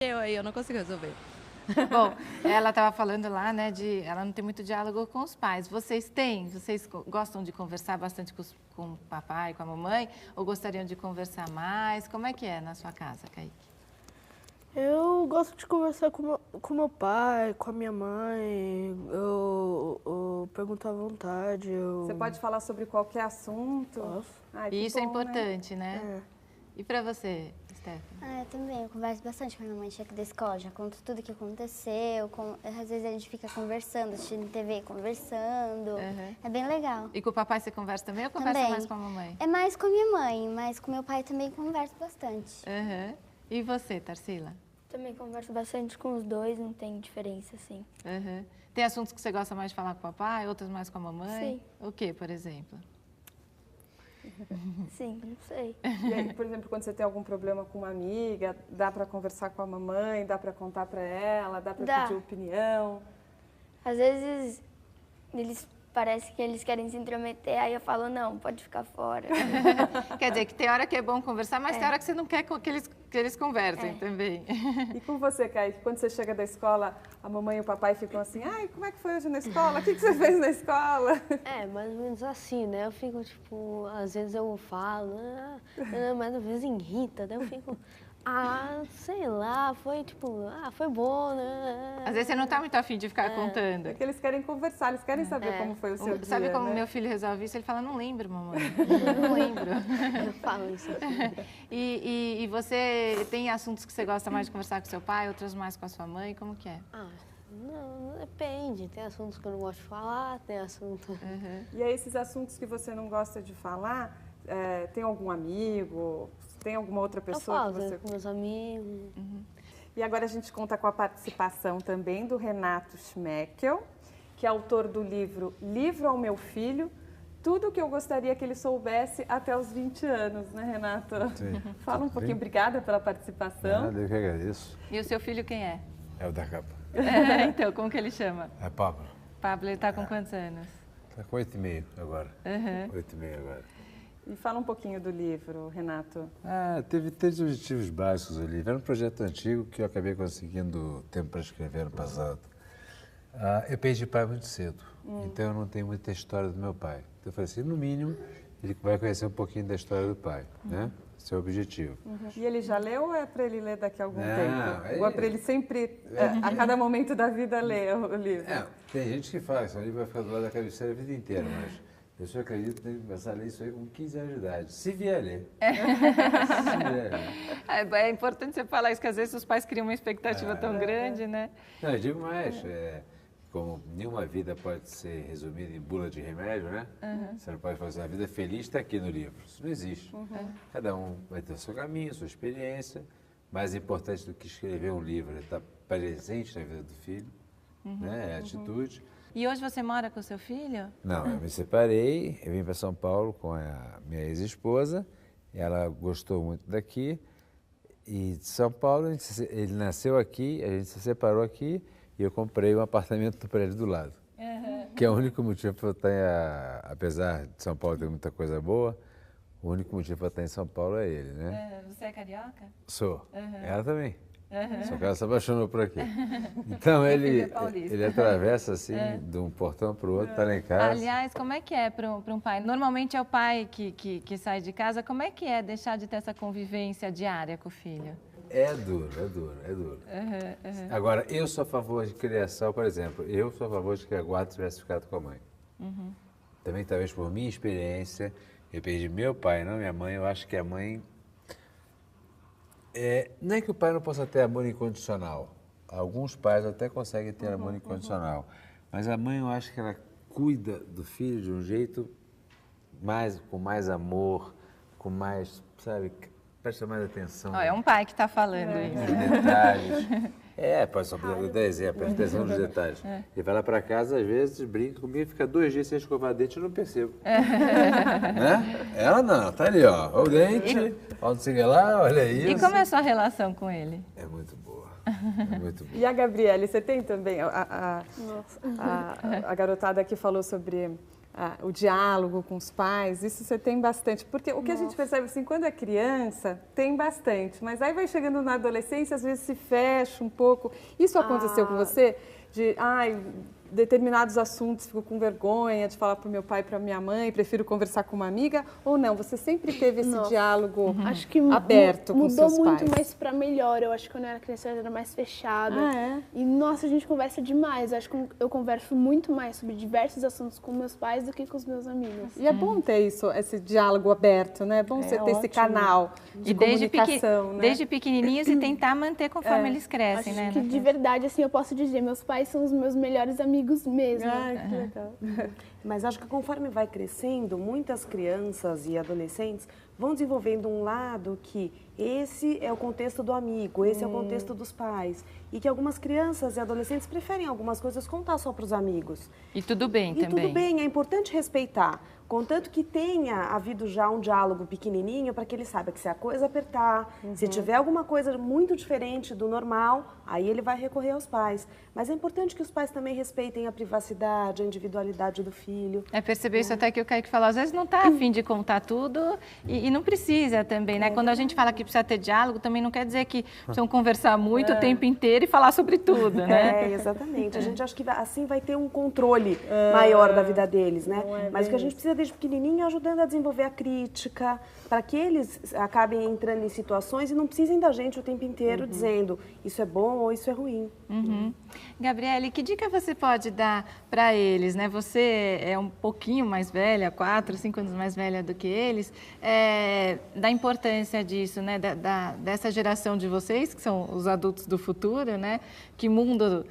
Eu não consigo resolver. Bom, ela estava falando lá, né, ela não tem muito diálogo com os pais. Vocês têm? Vocês gostam de conversar bastante com o papai, com a mamãe? Ou gostariam de conversar mais? Como é que é na sua casa, Kaique? Eu gosto de conversar com meu pai, com a minha mãe, eu pergunto à vontade. Você pode falar sobre qualquer assunto? Posso. Ai, que Isso é bom, né? importante, né? E para você, Stephanie? Eu também, eu converso bastante com a minha mãe, chega da escola, já conto tudo o que aconteceu, às vezes a gente fica conversando, assistindo TV, conversando, é bem legal. E com o papai você conversa também ou conversa Também. mais com a mamãe? É mais com a minha mãe, mas com meu pai também converso bastante. E você, Tarsila? Também converso bastante com os dois, não tem diferença, assim. Tem assuntos que você gosta mais de falar com o papai, outros mais com a mamãe? Sim. O que, por exemplo? Sim, não sei. E aí, por exemplo, quando você tem algum problema com uma amiga, dá para conversar com a mamãe, dá para contar para ela, dá para pedir opinião? Às vezes, parece que eles querem se intrometer, aí eu falo, não, pode ficar fora. Quer dizer, que tem hora que é bom conversar, mas tem hora que você não quer que eles conversem também. E com você, Kaique, quando você chega da escola, a mamãe e o papai ficam assim, ai, como é que foi hoje na escola? O que você fez na escola? É, mais ou menos assim, né? Eu fico, tipo, às vezes eu falo, mas às vezes irrita, daí eu fico, sei lá, foi tipo, foi bom, né? Às vezes você não tá muito afim de ficar contando. É que eles querem conversar, eles querem saber como foi o seu dia, Sabe como né? meu filho resolve isso? Ele fala, não lembro, mamãe. Não lembro. Eu falo isso assim. E você tem assuntos que você gosta mais de conversar com seu pai, outros mais com a sua mãe? Como que é? Não, depende. Tem assuntos que eu não gosto de falar, tem assuntos... E aí, esses assuntos que você não gosta de falar, tem algum amigo, tem alguma outra pessoa eu falo, que você... com meus amigos. E agora a gente conta com a participação também do Renato Schmeckel, que é autor do livro Livro ao Meu Filho, tudo o que eu gostaria que ele soubesse até os 20 anos, né, Renato? Sim. Fala um pouquinho, obrigada pela participação. Eu que agradeço. E o seu filho quem é? É o da capa. Então, como que ele chama? É Pablo. Pablo, ele tá com quantos anos? Está com 8,5 agora. 8,5 agora. E fala um pouquinho do livro, Renato. Teve 3 objetivos básicos ali. Era um projeto antigo que eu acabei conseguindo tempo para escrever no passado. Eu perdi pai muito cedo, então eu não tenho muita história do meu pai. Então eu falei assim, no mínimo, ele vai conhecer um pouquinho da história do pai, né? Esse é o objetivo. E ele já leu ou é para ele ler daqui a algum Não, tempo? Ou é para ele sempre, a cada momento da vida, ler o livro? Tem gente que fala que esse livro vai ficar do lado da cabeceira a vida inteira, mas eu só acredito que tem que começar a ler isso aí com 15 anos de idade, se vier a ler. Se vier a ler. É importante você falar isso, que às vezes os pais criam uma expectativa tão grande, né? Não, eu digo mais, como nenhuma vida pode ser resumida em bula de remédio, né? Você não pode fazer a vida feliz, está aqui no livro. Isso não existe. Cada um vai ter o seu caminho, sua experiência. Mais importante do que escrever um livro é estar presente na vida do filho, né? É a atitude. E hoje você mora com o seu filho? Não, eu me separei, eu vim para São Paulo com a minha ex-esposa, ela gostou muito daqui. E de São Paulo, ele nasceu aqui, a gente se separou aqui, e eu comprei um apartamento no prédio do lado. Que é o único motivo para eu estar, apesar de São Paulo ter muita coisa boa, o único motivo para estar em São Paulo é ele, né? Você é carioca? Sou. Ela também. Só que ela se apaixonou por aqui. Então ele atravessa assim, de um portão para o outro, está lá em casa. Aliás, como é que é para um pai? Normalmente é o pai que sai de casa. Como é que é deixar de ter essa convivência diária com o filho? É duro. Agora, eu sou a favor de criação, por exemplo, eu sou a favor de que a Guarda tivesse ficado com a mãe. Também, talvez por minha experiência, eu perdi meu pai, não minha mãe, eu acho que a mãe... não é que o pai não possa ter amor incondicional. Alguns pais até conseguem ter amor incondicional. Mas a mãe, eu acho que ela cuida do filho de um jeito com mais amor, com mais, sabe... Presta mais atenção. É um pai que está falando isso. Nos detalhes. Pode só dar exemplo, presta atenção nos detalhes. Ele vai lá para casa, às vezes, brinca comigo, fica 2 dias sem escovar dente, eu não percebo. Né? Ela não, tá ali, ó. O dente, onde você lá, olha isso. E como é a sua relação com ele? É muito boa. É muito boa. E a Gabriele, você tem também a garotada que falou sobre o diálogo com os pais, isso você tem bastante. Porque o que a gente percebe, assim, quando é criança, tem bastante. Mas aí vai chegando na adolescência, às vezes se fecha um pouco. Isso aconteceu com você? De, determinados assuntos fico com vergonha de falar para o meu pai e para minha mãe, prefiro conversar com uma amiga, ou não? Você sempre teve esse diálogo Acho que aberto com seus mudou muito, pais? mas para melhor. Eu acho que quando eu era criança eu era mais fechada. É? E, nossa, a gente conversa demais. Eu acho que eu converso muito mais sobre diversos assuntos com meus pais do que com os meus amigos. E é bom ter isso, esse diálogo aberto, né? É bom você ter esse canal de comunicação, né? Desde pequenininhos e tentar manter conforme eles crescem, Acho né? que de verdade, assim, eu posso dizer, meus pais são os meus melhores amigos mesmo. Ai, que legal. Mas acho que conforme vai crescendo, muitas crianças e adolescentes vão desenvolvendo um lado que esse é o contexto do amigo, esse é o contexto dos pais. E que algumas crianças e adolescentes preferem algumas coisas contar só para os amigos. E tudo bem E também. tudo bem, é importante respeitar. Contanto que tenha havido já um diálogo pequenininho para que ele saiba que se a coisa apertar, se tiver alguma coisa muito diferente do normal, aí ele vai recorrer aos pais. Mas é importante que os pais também respeitem a privacidade, a individualidade do filho. É perceber isso até que o Kaique falou, às vezes não está a fim de contar tudo e não precisa também, né? Quando a gente fala que precisa ter diálogo, também não quer dizer que precisam conversar muito o tempo inteiro e falar sobre tudo, né? Exatamente. A gente acha que assim vai ter um controle maior da vida deles, né? Mas o que a gente precisa desde pequenininho é ajudando a desenvolver a crítica, para que eles acabem entrando em situações e não precisem da gente o tempo inteiro dizendo isso é bom ou isso é ruim. Gabriele, que dica você pode dar para eles, né? Você é um pouquinho mais velha, 4, 5 anos mais velha do que eles, da importância disso, né? Dessa geração de vocês, que são os adultos do futuro, né? Que mundo...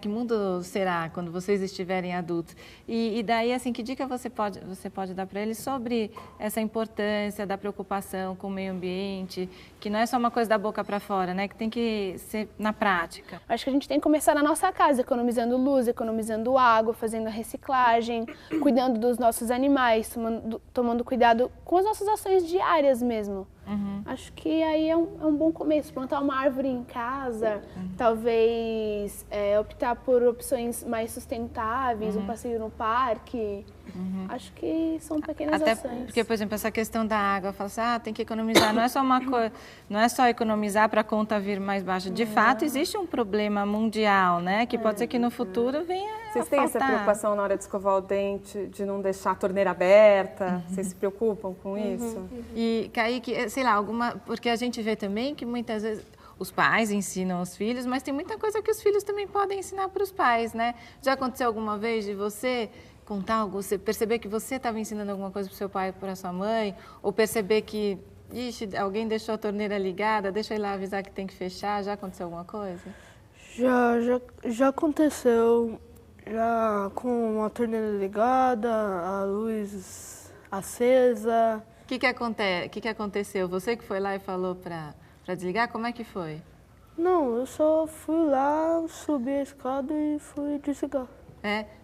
que mundo será quando vocês estiverem adultos? E daí, assim, que dica você pode dar para eles sobre essa importância da preocupação com o meio ambiente, que não é só uma coisa da boca para fora, né? Que tem que ser na prática. Acho que a gente tem que começar na nossa casa, economizando luz, economizando água, fazendo a reciclagem, cuidando dos nossos animais, tomando cuidado com as nossas ações diárias mesmo. Acho que aí é um bom começo, plantar uma árvore em casa, talvez optar por opções mais sustentáveis, um passeio no parque. Acho que são pequenas ações. Porque, por exemplo, essa questão da água, fala assim, tem que economizar, não é só uma coisa, não é só economizar para a conta vir mais baixa. De fato, existe um problema mundial, né? Que pode ser que no futuro venha Vocês a têm essa faltar. preocupação na hora de escovar o dente, de não deixar a torneira aberta? Vocês se preocupam com isso? E, Kaique, sei lá, porque a gente vê também que muitas vezes os pais ensinam os filhos, mas tem muita coisa que os filhos também podem ensinar para os pais, né? Já aconteceu alguma vez de você contar algo, você perceber que você estava ensinando alguma coisa para o seu pai ou para a sua mãe, ou perceber que, alguém deixou a torneira ligada, deixa eu ir lá avisar que tem que fechar, já aconteceu alguma coisa? Já aconteceu, já com a torneira ligada, a luz acesa. O que aconteceu? Você que foi lá e falou para desligar, como é que foi? Não, eu só fui lá, subi a escada e fui desligar.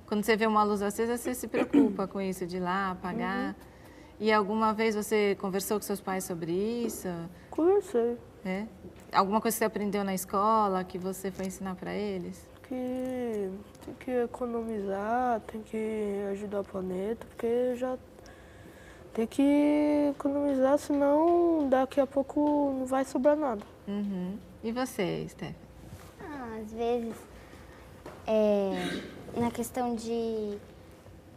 Quando você vê uma luz acesa, você se preocupa com isso, de ir lá, apagar. E alguma vez você conversou com seus pais sobre isso? Conversei. Alguma coisa que você aprendeu na escola, que você foi ensinar para eles? Que tem que economizar, tem que ajudar o planeta, porque já tem que economizar, senão daqui a pouco não vai sobrar nada. E você, Stephanie? Às vezes, na questão de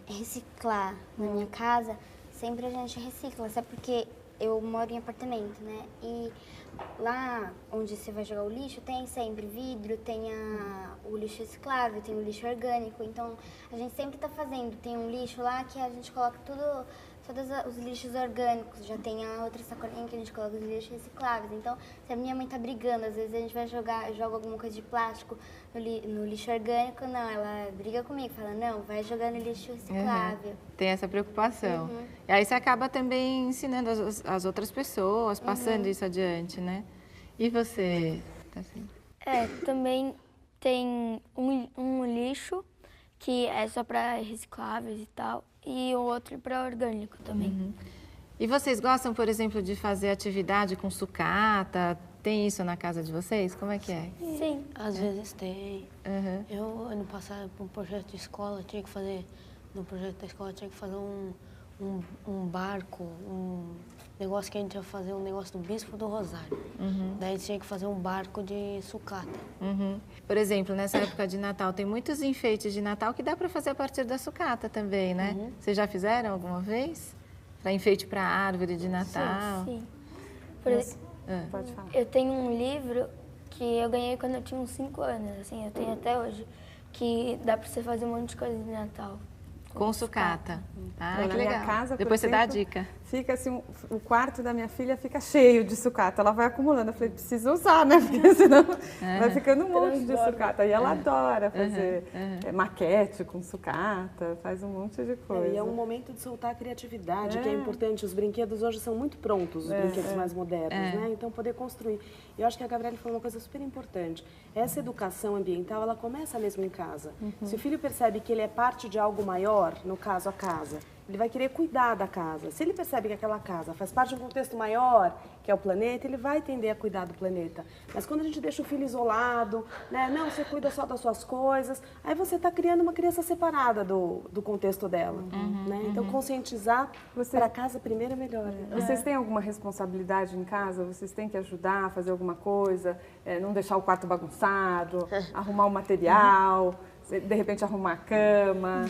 reciclar na minha casa, sempre a gente recicla, sabe? Porque eu moro em apartamento, né? E lá onde você vai jogar o lixo, tem sempre vidro, tem o lixo reciclável, tem o lixo orgânico. Então, a gente sempre está fazendo. Tem um lixo lá que a gente coloca todos os lixos orgânicos. Já tem a outra sacolinha que a gente coloca os lixos recicláveis. Então, se a minha mãe tá brigando, às vezes a gente vai joga alguma coisa de plástico no lixo orgânico, não, ela briga comigo, fala, não, vai jogar no lixo reciclável. Tem essa preocupação. E aí você acaba também ensinando as outras pessoas, passando isso adiante, né? E você? Também tem um lixo que é só para recicláveis e tal, e o outro para orgânico também. E vocês gostam, por exemplo, de fazer atividade com sucata? Tem isso na casa de vocês? Como é que é? Sim. Às vezes tem. Uhum. Eu, ano passado, para um projeto de escola, tinha que fazer, no projeto da escola, tinha que fazer um barco, um negócio que a gente ia fazer, um negócio do Bispo do Rosário. Daí a gente tinha que fazer um barco de sucata. Uhum. Por exemplo, nessa época de Natal, tem muitos enfeites de Natal que dá para fazer a partir da sucata também, né? Vocês já fizeram alguma vez? Para enfeite para árvore de Natal? Sim. Pode falar. Eu tenho um livro que eu ganhei quando eu tinha uns 5 anos, assim, eu tenho até hoje, que dá pra você fazer um monte de coisa de Natal. Com sucata. Ah, Na que minha legal. casa, por Depois você dá a exemplo, dica. Fica assim, o quarto da minha filha fica cheio de sucata. Ela vai acumulando. Eu falei, precisa usar, né? Porque senão vai ficando um monte de sucata. E ela adora fazer maquete com sucata, faz um monte de coisa. E é um momento de soltar a criatividade, que é importante. Os brinquedos hoje são muito prontos, os brinquedos mais modernos, né? Então, poder construir. E eu acho que a Gabriela falou uma coisa super importante. Essa educação ambiental, ela começa mesmo em casa. Se o filho percebe que ele é parte de algo maior, no caso a casa, ele vai querer cuidar da casa. Se ele percebe que aquela casa faz parte de um contexto maior, que é o planeta, ele vai tender a cuidar do planeta. Mas quando a gente deixa o filho isolado, né? Não, você cuida só das suas coisas, aí você está criando uma criança separada do contexto dela. Né? Então, conscientizar para casa primeiro é melhor. Vocês têm alguma responsabilidade em casa? Vocês têm que ajudar a fazer alguma coisa? Não deixar o quarto bagunçado, arrumar o material... De repente arrumar a cama.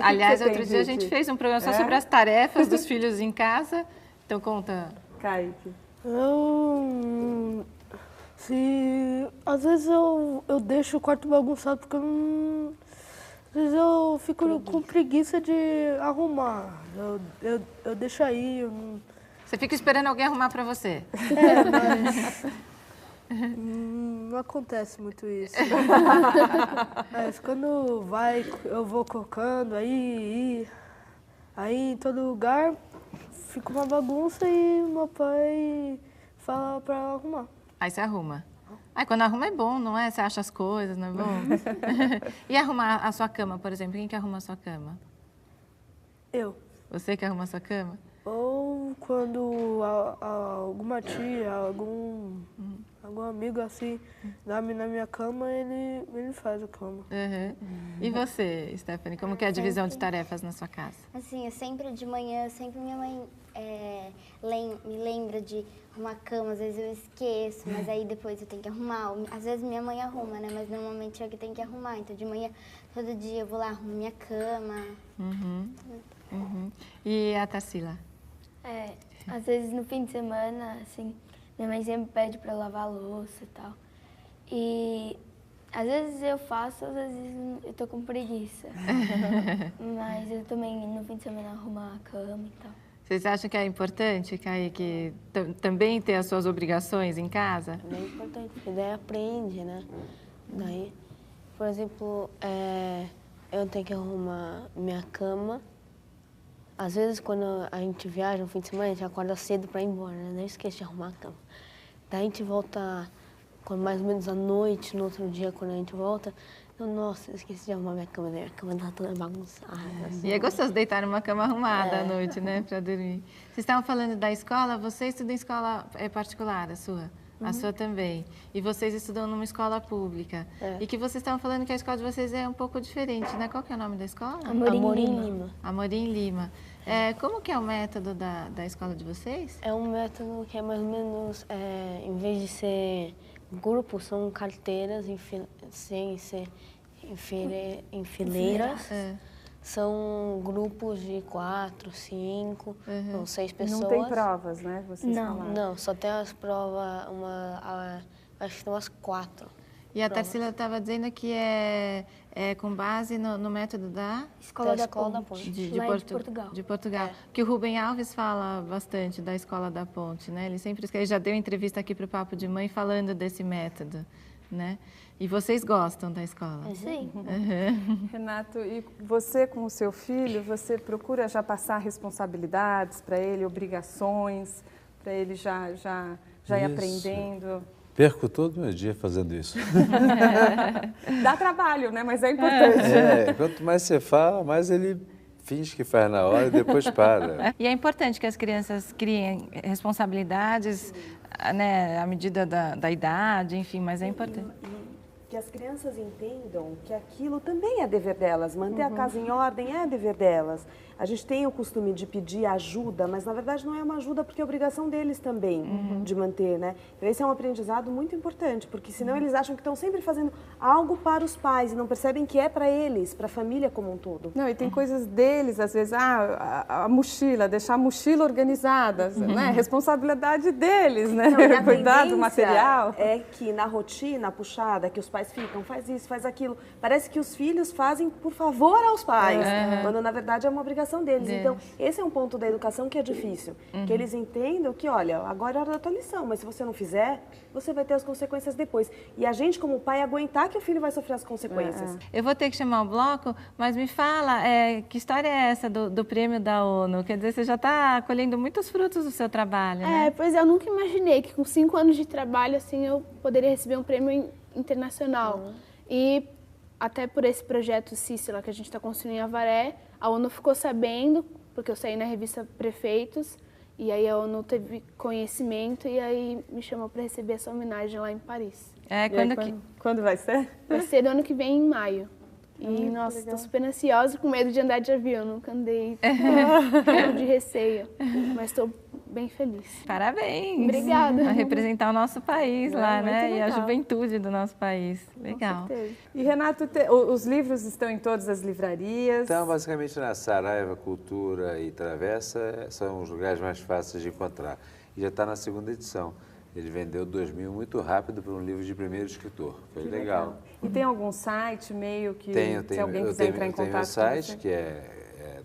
Aliás, outro dia a gente fez um programa só sobre as tarefas dos filhos em casa. Então conta. Kaique. Às vezes eu deixo o quarto bagunçado porque às vezes eu fico com preguiça de arrumar. Eu deixo aí. Você fica esperando alguém arrumar para você? Mas não acontece muito isso. Mas quando eu vou colocando aí em todo lugar, fica uma bagunça e meu pai fala pra arrumar. Aí você arruma. Aí quando arruma é bom, não é? Você acha as coisas, não é bom? E arrumar a sua cama, por exemplo, quem que arruma a sua cama? Eu. Você que arruma a sua cama? Ou quando alguma tia, algum amigo assim, dorme na minha cama, ele faz a cama. E você, Stephanie, como que é a divisão de tarefas na sua casa? Assim, eu sempre de manhã, minha mãe me lembra de arrumar a cama, às vezes eu esqueço, mas aí depois eu tenho que arrumar. Às vezes minha mãe arruma, né? Mas normalmente é que tem que arrumar. Então de manhã, todo dia eu vou lá, arrumo minha cama. E a Tarsila? Às vezes no fim de semana, assim, minha mãe sempre pede pra eu lavar a louça e tal. E às vezes eu faço, às vezes eu tô com preguiça. Mas eu também no fim de semana arrumar a cama e tal. Vocês acham que é importante, Kaique, também ter as suas obrigações em casa? É importante, porque daí aprende, né? Daí, por exemplo, eu tenho que arrumar minha cama. Às vezes, quando a gente viaja no fim de semana, a gente acorda cedo para ir embora, né? Daí esquece de arrumar a cama. Daí a gente volta, mais ou menos à noite, no outro dia, quando a gente volta. Então, nossa, eu esqueci de arrumar minha cama, né? A cama tá toda bagunçada. Assim. E é gostoso deitar numa cama arrumada à noite, né? Para dormir. Vocês estavam falando da escola, você estuda em escola particular, a sua? A sua também. E vocês estudam numa escola pública. E que vocês estavam falando que a escola de vocês é um pouco diferente, né? Qual que é o nome da escola? Amorim Lima. Amorim Lima. Como que é o método da escola de vocês? É um método que é mais ou menos, em vez de ser grupo, são carteiras sem ser em fileiras. São grupos de 4, 5, ou 6 pessoas. Não tem provas, né? Vocês falaram. Não, só tem as provas, acho que tem umas 4. E a Tarsila estava dizendo que é com base no método da Escola da Ponte, de Portugal. De Portugal. Que o Rubem Alves fala bastante da Escola da Ponte, né? Ele já deu entrevista aqui para o Papo de Mãe falando desse método, né? E vocês gostam da escola? Sim. Renato, e você com o seu filho, você procura já passar responsabilidades para ele, obrigações, para ele já ir aprendendo? Perco todo o meu dia fazendo isso. Dá trabalho, né? Mas é importante. Quanto mais você fala, mais ele finge que faz na hora e depois para. E é importante que as crianças criem responsabilidades né, à medida da idade, enfim, mas é importante. Que as crianças entendam que aquilo também é dever delas, manter a casa em ordem é dever delas. A gente tem o costume de pedir ajuda, mas na verdade não é uma ajuda porque é obrigação deles também de manter, né? Então esse é um aprendizado muito importante, porque senão eles acham que estão sempre fazendo algo para os pais e não percebem que é para eles, para a família como um todo. Não, e tem coisas deles, às vezes, a mochila, deixar a mochila organizada, né? Responsabilidade deles, né? Não, e a cuidar do tendência material. é que na rotina puxada, que os pais ficam, faz isso, faz aquilo, parece que os filhos fazem por favor aos pais, quando na verdade é uma obrigação deles. Então, esse é um ponto da educação que é difícil, que eles entendam que, olha, agora é hora da tua lição, mas se você não fizer, você vai ter as consequências depois. E a gente, como pai, aguentar que o filho vai sofrer as consequências. Eu vou ter que chamar o bloco, mas me fala, que história é essa do prêmio da ONU? Quer dizer, você já está colhendo muitos frutos do seu trabalho, né? Pois é, eu nunca imaginei que com 5 anos de trabalho, assim, eu poderia receber um prêmio internacional. E até por esse projeto Cícila que a gente está construindo em Avaré, a ONU ficou sabendo, porque eu saí na revista Prefeitos, e aí a ONU teve conhecimento e aí me chamou para receber essa homenagem lá em Paris. Quando vai ser? Vai ser do ano que vem, em maio. E, nossa, estou super ansiosa, com medo de andar de avião, nunca andei, de receio, mas estou bem feliz. Parabéns! Obrigada! A representar o nosso país lá, né? legal. E a juventude do nosso país. Legal. Com certeza. E, Renato, os livros estão em todas as livrarias? Então, basicamente, na Saraiva, Cultura e Travessa são os lugares mais fáceis de encontrar. E já está na 2ª edição. Ele vendeu 2.000 muito rápido para um livro de primeiro escritor. Foi legal. E tem algum site, meio que, se alguém eu quiser entrar em contato tenho um site com você? que é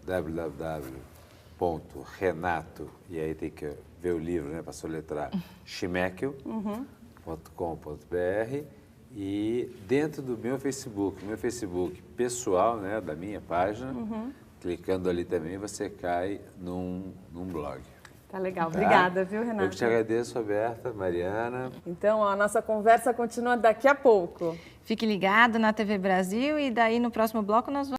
www.renato, e aí tem que ver o livro, né, para soletrar, schmeckel.com.br, e dentro do meu Facebook pessoal, né, da minha página, clicando ali também, você cai num blog. Tá legal. Obrigada, viu, Renato? Eu que te agradeço, Roberta, Mariana. Então, a nossa conversa continua daqui a pouco. Fique ligado na TV Brasil e daí no próximo bloco nós vamos